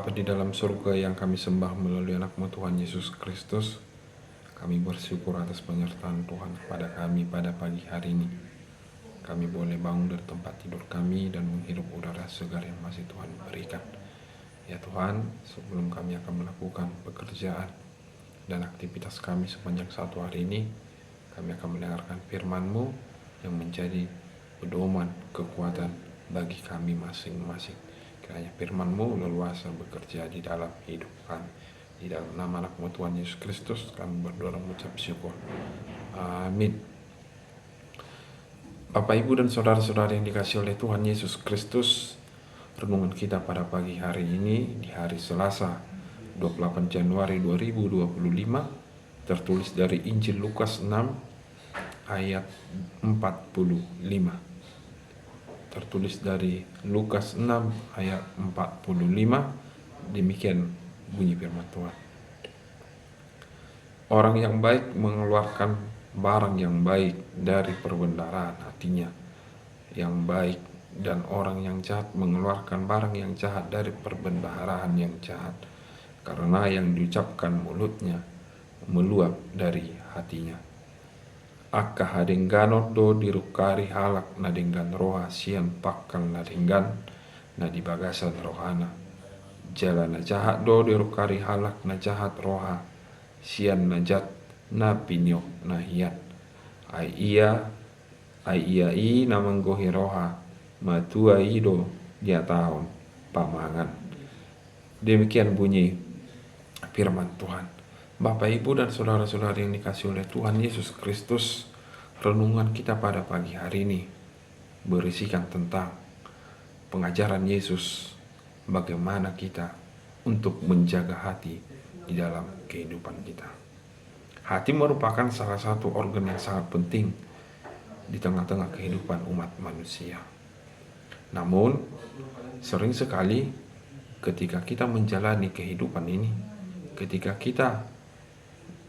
Bapa di dalam surga yang kami sembah melalui anak-Mu Tuhan Yesus Kristus, kami bersyukur atas penyertaan Tuhan kepada kami pada pagi hari ini. Kami boleh bangun dari tempat tidur kami dan menghirup udara segar yang masih Tuhan berikan. Ya Tuhan, sebelum kami akan melakukan pekerjaan dan aktivitas kami sepanjang satu hari ini, kami akan mendengarkan firman-Mu yang menjadi pedoman kekuatan bagi kami masing-masing. Kiranya firman-Mu leluasa bekerja di dalam hidup kami. Di dalam nama anak-Mu Tuhan Yesus Kristus kami berdoa dan mengucap syukur. Amin. Bapak, Ibu, dan saudara-saudara yang dikasihi oleh Tuhan Yesus Kristus, renungan kita pada pagi hari ini di hari Selasa 28 Januari 2025 tertulis dari Injil Lukas 6 ayat 45. Tertulis dari Lukas 6 ayat 45, demikian bunyi firman Tuhan. Orang yang baik mengeluarkan barang yang baik dari perbendaharaan hatinya yang baik, dan orang yang jahat mengeluarkan barang yang jahat dari perbendaharaan yang jahat, karena yang diucapkan mulutnya meluap dari hatinya. Akka hadengganot do dirukari halak nadenggan roha sian pakal nadenggan na di bagasan rohana. Jalan na jahat do dirukari halak na jahat roha sian na jat na pinyo na hiat. Ai iya i namanggohi roha matua ido dia tahun pamangan. Demikian bunyi firman Tuhan. Bapak, Ibu, dan saudara-saudara yang dikasihi oleh Tuhan Yesus Kristus, renungan kita pada pagi hari ini berisikan tentang pengajaran Yesus bagaimana kita untuk menjaga hati di dalam kehidupan kita. Hati merupakan salah satu organ yang sangat penting di tengah-tengah kehidupan umat manusia. Namun, sering sekali ketika kita menjalani kehidupan ini, ketika kita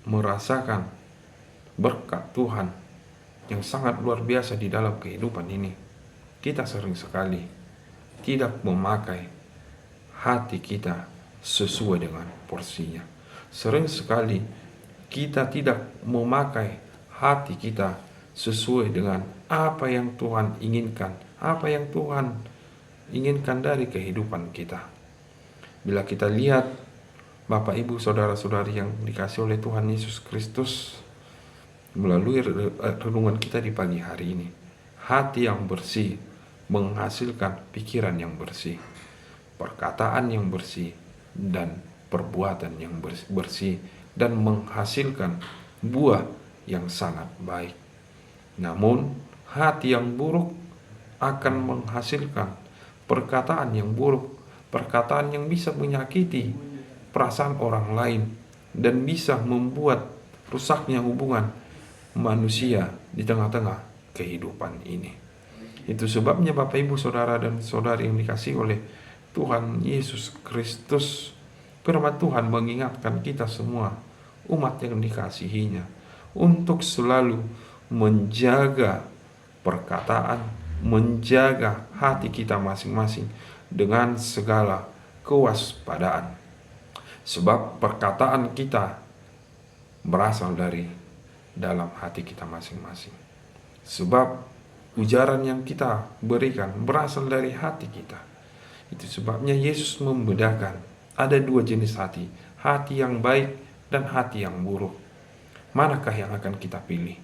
merasakan berkat Tuhan yang sangat luar biasa di dalam kehidupan ini, kita sering sekali tidak memakai hati kita sesuai dengan porsinya. Sering sekali kita tidak memakai hati kita sesuai dengan apa yang Tuhan inginkan, apa yang Tuhan inginkan dari kehidupan kita. Bila kita lihat Bapak, Ibu, saudara-saudari yang dikasihi oleh Tuhan Yesus Kristus, melalui renungan kita di pagi hari ini, hati yang bersih menghasilkan pikiran yang bersih, perkataan yang bersih, dan perbuatan yang bersih, dan menghasilkan buah yang sangat baik. Namun, hati yang buruk akan menghasilkan perkataan yang buruk, perkataan yang bisa menyakiti perasaan orang lain dan bisa membuat rusaknya hubungan manusia di tengah-tengah kehidupan ini. Itu sebabnya Bapak, Ibu, saudara dan saudari yang dikasihi oleh Tuhan Yesus Kristus, firman Tuhan mengingatkan kita semua umat yang dikasihinya untuk selalu menjaga perkataan, menjaga hati kita masing-masing dengan segala kewaspadaan. Sebab perkataan kita berasal dari dalam hati kita masing-masing. Sebab ujaran yang kita berikan berasal dari hati kita. Itu sebabnya Yesus membedakan ada dua jenis hati, hati yang baik dan hati yang buruk. Manakah yang akan kita pilih?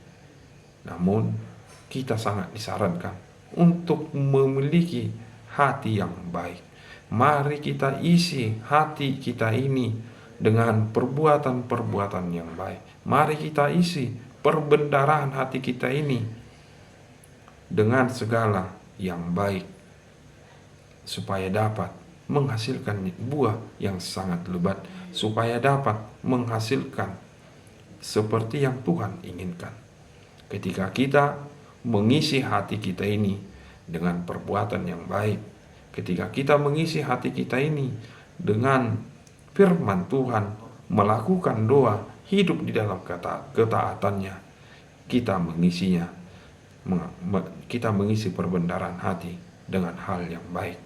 Namun kita sangat disarankan untuk memiliki hati yang baik. Mari kita isi hati kita ini dengan perbuatan-perbuatan yang baik. Mari kita isi perbendaharaan hati kita ini dengan segala yang baik, supaya dapat menghasilkan buah yang sangat lebat, supaya dapat menghasilkan seperti yang Tuhan inginkan. Ketika kita mengisi hati kita ini dengan perbuatan yang baik, ketika kita mengisi hati kita ini dengan firman Tuhan, melakukan doa, hidup di dalam ketaatannya, kita mengisi perbendaharaan hati dengan hal yang baik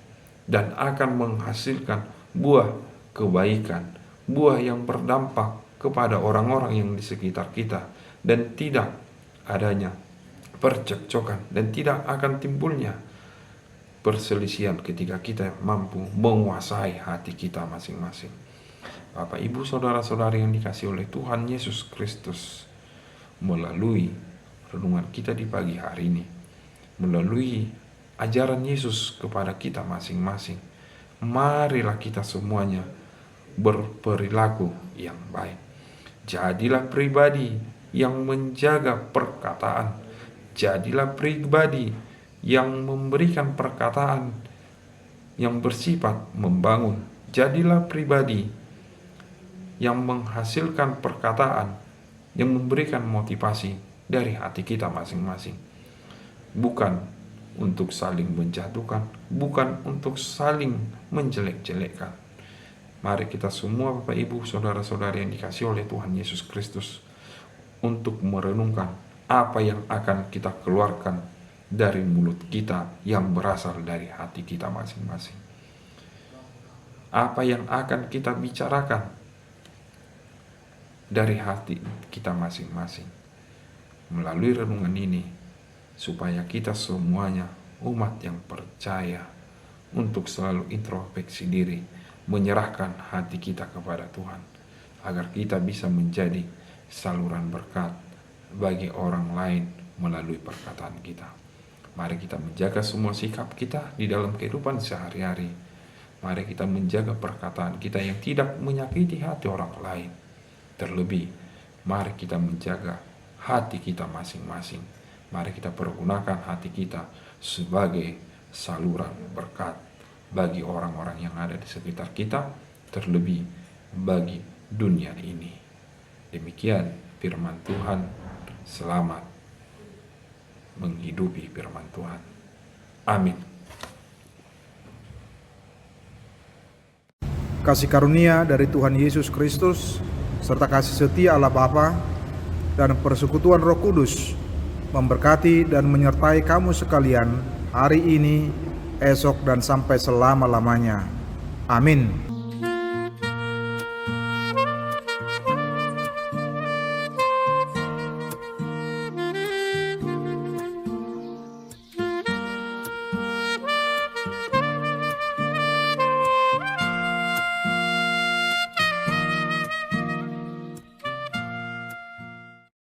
dan akan menghasilkan buah kebaikan, buah yang berdampak kepada orang-orang yang di sekitar kita, dan tidak adanya percekcokan, dan tidak akan timbulnya perselisihan ketika kita mampu menguasai hati kita masing-masing. Bapak, Ibu, saudara-saudari yang dikasihi oleh Tuhan Yesus Kristus, melalui renungan kita di pagi hari ini, melalui ajaran Yesus kepada kita masing-masing, marilah kita semuanya berperilaku yang baik. Jadilah pribadi yang menjaga perkataan, jadilah pribadi yang memberikan perkataan yang bersifat membangun, jadilah pribadi yang menghasilkan perkataan yang memberikan motivasi dari hati kita masing-masing, bukan untuk saling menjatuhkan, bukan untuk saling menjelek-jelekkan. Mari kita semua, Bapak, Ibu, saudara-saudari yang dikasihi oleh Tuhan Yesus Kristus, untuk merenungkan apa yang akan kita keluarkan dari mulut kita yang berasal dari hati kita masing-masing. Apa yang akan kita bicarakan dari hati kita masing-masing melalui renungan ini, supaya kita semuanya umat yang percaya untuk selalu introspeksi diri, menyerahkan hati kita kepada Tuhan, agar kita bisa menjadi saluran berkat bagi orang lain melalui perkataan kita. Mari kita menjaga semua sikap kita di dalam kehidupan sehari-hari. Mari kita menjaga perkataan kita yang tidak menyakiti hati orang lain. Terlebih, mari kita menjaga hati kita masing-masing. Mari kita pergunakan hati kita sebagai saluran berkat bagi orang-orang yang ada di sekitar kita, terlebih bagi dunia ini. Demikian firman Tuhan. Selamat menghidupi firman Tuhan. Amin. Kasih karunia dari Tuhan Yesus Kristus, serta kasih setia Allah Bapa dan persekutuan Roh Kudus memberkati dan menyertai kamu sekalian hari ini, esok, dan sampai selama-lamanya. Amin.